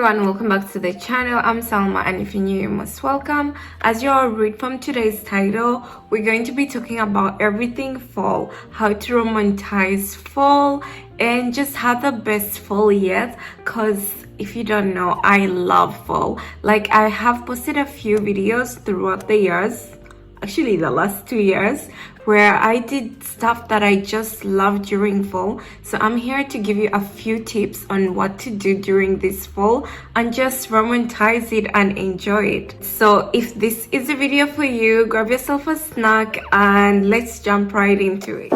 everyone, welcome back to the channel. I'm Salma, and if you're new, you're most welcome. As you all read from today's title, we're going to be talking about everything fall, how to romanticize fall, and just have the best fall yet. Because if you don't know, I love fall. Like, I have posted a few videos throughout the years, actually the last 2 years, where I did stuff that I just love during fall. So I'm here to give you a few tips on what to do during this fall and just romanticize it and enjoy it. So if this is a video for you, grab yourself a snack and let's jump right into it.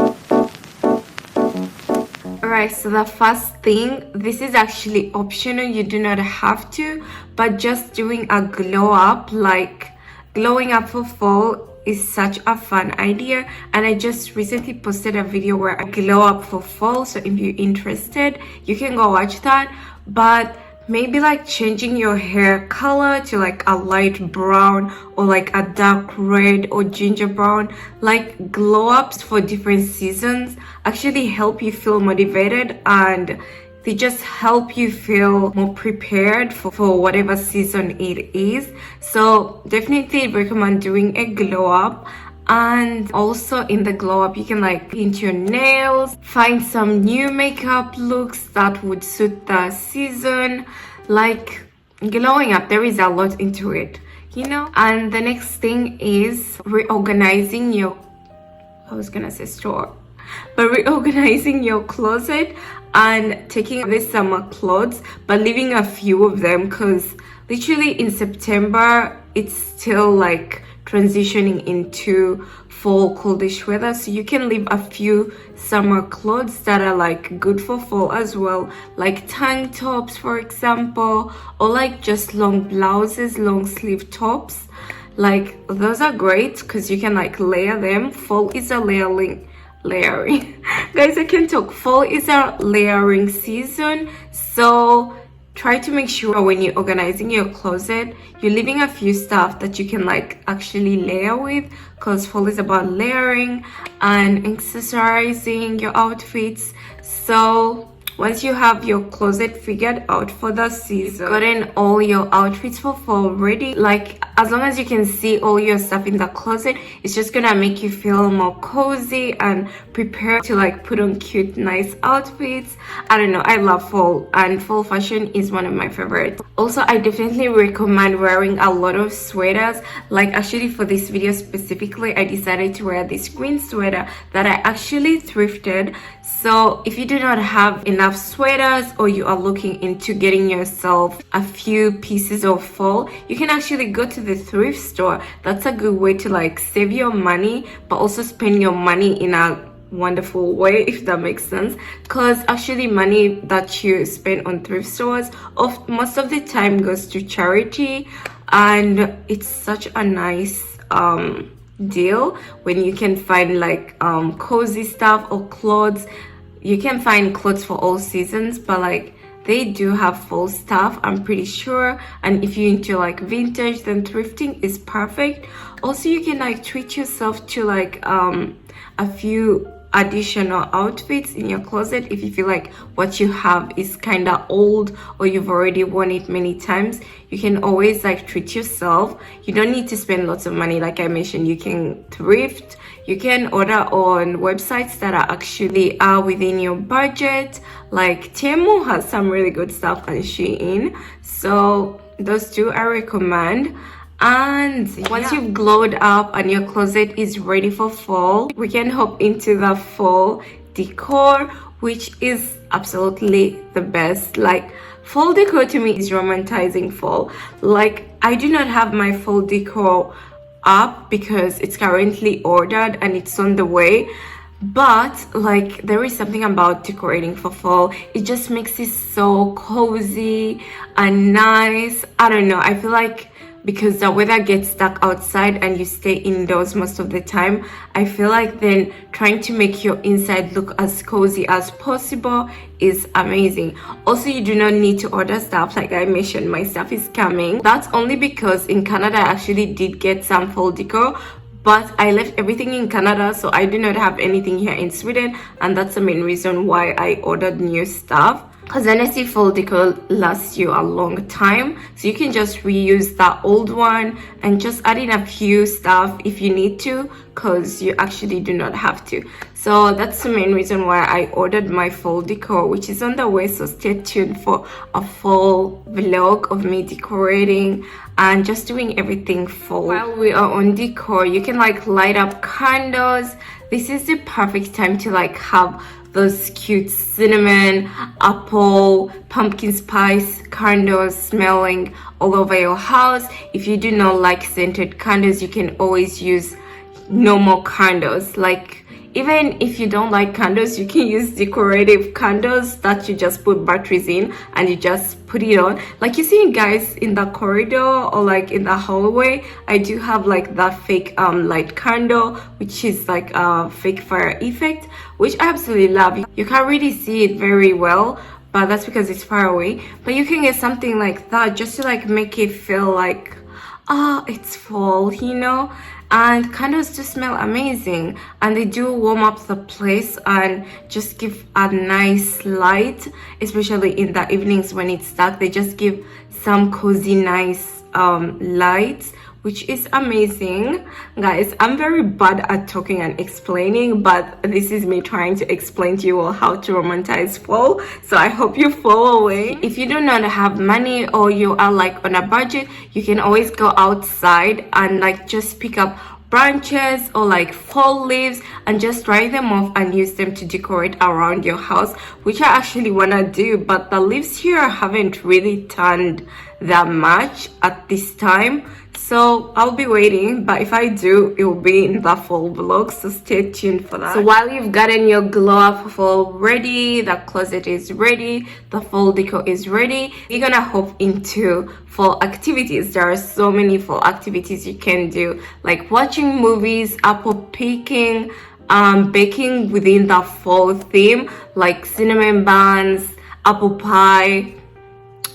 Alright, so the first thing, this is actually optional, you do not have to, but just doing a glow up, like glowing up for fall is such a fun idea, and I just recently posted a video where I glow up for fall, so if you're interested you can go watch that. But maybe like changing your hair color to like a light brown or like a dark red or ginger brown, like glow ups for different seasons actually help you feel motivated, and they just help you feel more prepared for whatever season it is. So definitely recommend doing a glow up. And also in the glow up, you can like paint your nails, find some new makeup looks that would suit the season. Like glowing up, there is a lot into it, you know. And the next thing is reorganizing your, I was gonna say store, but reorganizing your closet and taking the summer clothes but leaving a few of them, because literally in September it's still like transitioning into fall coldish weather, so you can leave a few summer clothes that are like good for fall as well, like tank tops for example, or like just long blouses, long sleeve tops. Like those are great because you can like layer them. Fall is a layering guys, I can talk. Fall is a layering season, so try to make sure when you're organizing your closet you're leaving a few stuff that you can like actually layer with, because fall is about layering and accessorizing your outfits. So once you have your closet figured out for the season, gotten all your outfits for fall ready, like as long as you can see all your stuff in the closet, it's just gonna make you feel more cozy and prepared to like put on cute nice outfits. I don't know, I love fall, and fall fashion is one of my favorites. Also, I definitely recommend wearing a lot of sweaters. Like actually for this video specifically, I decided to wear this green sweater that I actually thrifted. So if you do not have enough sweaters, or you are looking into getting yourself a few pieces of fall, you can actually go to the thrift store. That's a good way to like save your money but also spend your money in a wonderful way, if that makes sense. Because actually money that you spend on thrift stores most of the time goes to charity, and it's such a nice deal when you can find like cozy stuff or clothes. You can find clothes for all seasons, but like they do have fall stuff, I'm pretty sure. And if you're into like vintage, then thrifting is perfect. Also, you can like treat yourself to like a few additional outfits in your closet if you feel like what you have is kind of old or you've already worn it many times. You can always like treat yourself. You don't need to spend lots of money. Like I mentioned, you can thrift, you can order on websites that are actually within your budget. Like Temu has some really good stuff, and Shein. So those two I recommend. And once you've glowed up and your closet is ready for fall, we can hop into the fall decor, which is absolutely the best. Like fall decor to me is romanticizing fall. Like I do not have my fall decor up because it's currently ordered and it's on the way, but like there is something about decorating for fall. It just makes it so cozy and nice. I don't know, I feel like because the weather gets stuck outside and you stay indoors most of the time, I feel like then trying to make your inside look as cozy as possible is amazing. Also, you do not need to order stuff. Like I mentioned, my stuff is coming. That's only because in Canada I actually did get some fall decor, but I left everything in Canada, so I do not have anything here in Sweden, and that's the main reason why I ordered new stuff. because honestly fall decor lasts you a long time, so you can just reuse that old one and just add in a few stuff if you need to, because you actually do not have to. So that's the main reason why I ordered my fall decor, which is on the way, so stay tuned for a fall vlog of me decorating and just doing everything fall. While we are on decor, you can like light up candles. This is the perfect time to like have those cute cinnamon, apple, pumpkin spice candles smelling all over your house. If you do not like scented candles, you can always use normal candles. Like even if you don't like candles, you can use decorative candles that you just put batteries in and you just put it on. Like you see guys in the corridor or like in the hallway, I do have like that fake light candle, which is like a fake fire effect, which I absolutely love. You can't really see it very well, but that's because it's far away. But you can get something like that just to like make it feel like, oh, it's fall, you know. And candles just smell amazing, and they do warm up the place and just give a nice light, especially in the evenings when it's dark. They just give some cozy nice lights, which is amazing. Guys, I'm very bad at talking and explaining, but this is me trying to explain to you all how to romanticize fall, so I hope you follow away. If you do not have money or you are like on a budget, you can always go outside and like just pick up branches or like fall leaves and just dry them off and use them to decorate around your house, which I actually want to do, but the leaves here haven't really turned that much at this time, so I'll be waiting. But if I do, it will be in the fall vlog, so stay tuned for that. So while you've gotten your glow up fall ready, the closet is ready, the fall decor is ready, you're gonna hop into fall activities. There are so many fall activities you can do, like watching movies, apple picking, baking within the fall theme, like cinnamon buns, apple pie,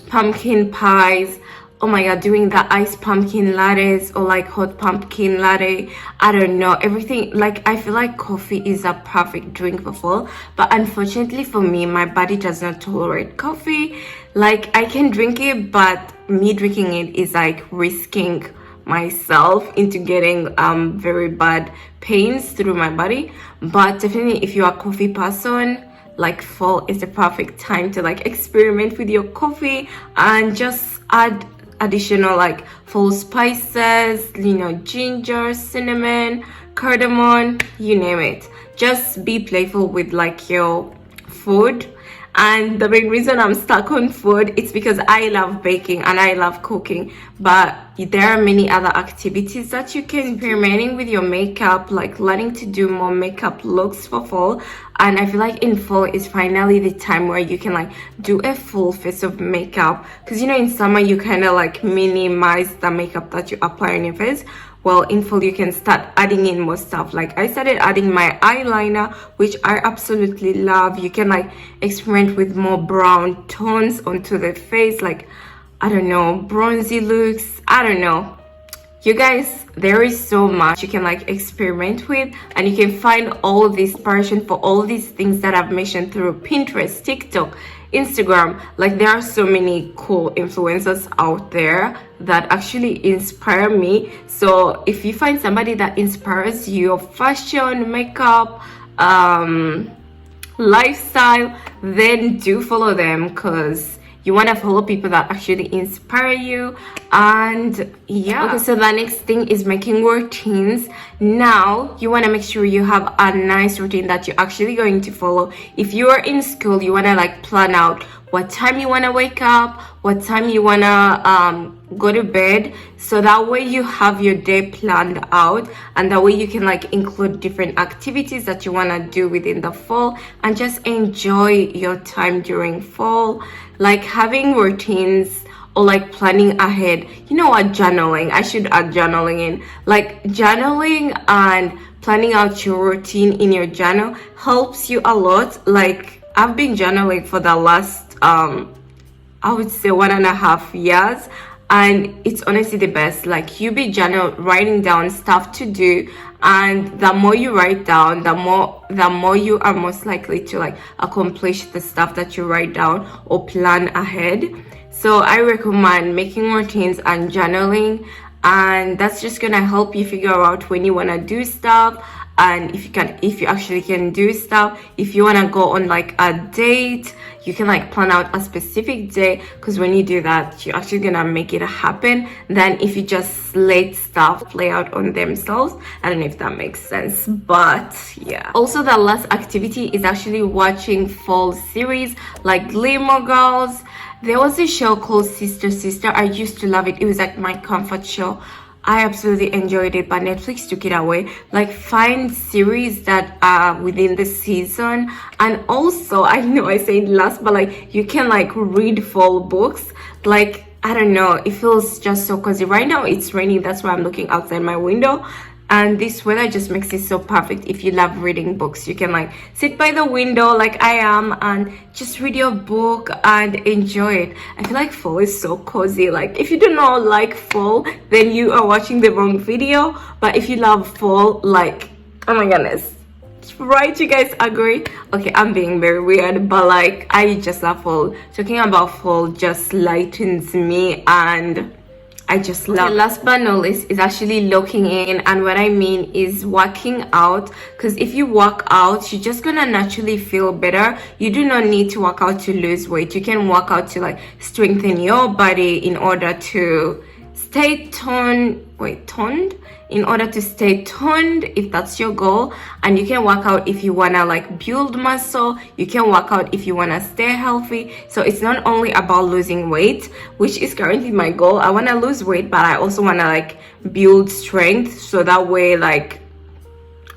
pumpkin pies. Oh my god, doing the iced pumpkin lattes or like hot pumpkin latte. I don't know, everything. Like I feel like coffee is a perfect drink for fall, but unfortunately for me, my body does not tolerate coffee. Like I can drink it, but me drinking it is like risking myself into getting very bad pains through my body. But definitely if you're a coffee person, like fall is the perfect time to like experiment with your coffee and just add additional like fall spices, you know, ginger, cinnamon, cardamom, you name it. Just be playful with like your food. And the main reason I'm stuck on food, it's because I love baking and I love cooking, but there are many other activities that you can experimenting with your makeup, like learning to do more makeup looks for fall. And I feel like in fall is finally the time where you can like do a full face of makeup, because you know in summer you kind of like minimize the makeup that you apply on your face. Well, in fall you can start adding in more stuff. Like I started adding my eyeliner, which I absolutely love. You can like experiment with more brown tones onto the face, like I don't know, bronzy looks, I don't know. You guys, there is so much you can like experiment with, and you can find all this inspiration for all these things that I've mentioned through Pinterest, TikTok, Instagram. Like there are so many cool influencers out there that actually inspire me. So if you find somebody that inspires you of fashion, makeup, lifestyle, then do follow them, because you want to follow people that actually inspire you. And yeah, okay, so the next thing is making routines. Now you want to make sure you have a nice routine that you're actually going to follow. If you are in school, you want to like plan out what time you want to wake up, what time you want to go to bed, so that way you have your day planned out, and that way you can like include different activities that you want to do within the fall and just enjoy your time during fall. Like having routines or like planning ahead. You know what, journaling, I should add journaling in. Like journaling and planning out your routine in your journal helps you a lot. Like I've been journaling for the last I would say 1.5 years, and it's honestly the best. Like you be journal, writing down stuff to do and the more you write down, the more you are most likely to like accomplish the stuff that you write down or plan ahead. So I recommend making routines and journaling, and that's just gonna help you figure out when you want to do stuff, and if you actually can do stuff. If you want to go on like a date, you can like plan out a specific day, because when you do that, you're actually gonna make it happen than if you just let stuff play out on themselves. I don't know if that makes sense, but yeah. Also, the last activity is actually watching fall series like Gilmore Girls. There was a show called Sister Sister. I used to love it. It was like my comfort show. I absolutely enjoyed it, but Netflix took it away. Like, find series that are within the season. And also, I know I said last, but like you can like read fall books. Like, I don't know, it feels just so cozy. Right now it's raining, that's why I'm looking outside my window, and this weather just makes it so perfect. If you love reading books, you can like sit by the window like I am and just read your book and enjoy it. I feel like fall is so cozy. Like, if you do not like fall, then you are watching the wrong video. But if you love fall, like, oh my goodness, right? You guys agree? Okay, I'm being very weird, but like I just love fall. Talking about fall just lightens me, and I just love it. Last but not least is actually locking in, and what I mean is working out, because if you work out, you're just gonna naturally feel better. You do not need to work out to lose weight. You can work out to like strengthen your body in order to stay toned, in order to stay toned, if that's your goal. And you can work out if you want to like build muscle. You can work out if you want to stay healthy. So it's not only about losing weight, which is currently my goal. I want to lose weight, but I also want to like build strength, so that way, like,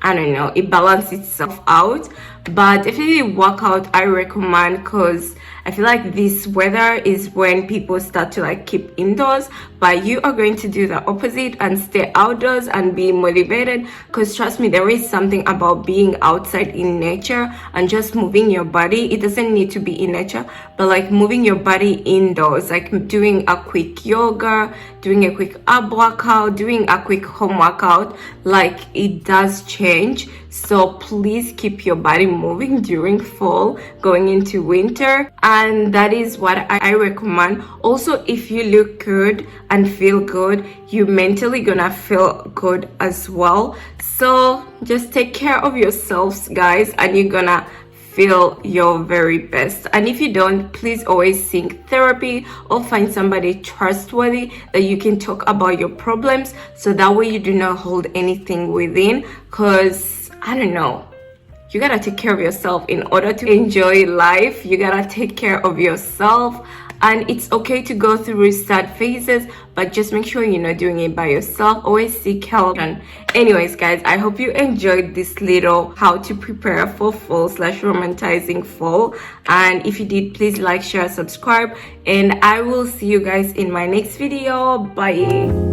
I don't know, it balances itself out. But definitely workout I recommend, because I feel like this weather is when people start to like keep indoors, but you are going to do the opposite and stay outdoors and be motivated. Because trust me, there is something about being outside in nature and just moving your body. It doesn't need to be in nature, but like moving your body indoors, like doing a quick yoga, doing a quick ab workout, doing a quick home workout, like it does change. So please keep your body moving during fall, going into winter, and that is what I recommend. Also, if you look good and feel good, you mentally gonna feel good as well. So just take care of yourselves, guys, and you're gonna feel your very best. And if you don't, please always seek therapy or find somebody trustworthy that you can talk about your problems, so that way you do not hold anything within. Because I don't know, you gotta take care of yourself in order to enjoy life. You gotta take care of yourself, and it's okay to go through sad phases, but just make sure you're not doing it by yourself. Always seek help. And anyways, guys, I hope you enjoyed this little how to prepare for fall / romanticizing fall. And if you did, please like, share, subscribe, and I will see you guys in my next video. Bye.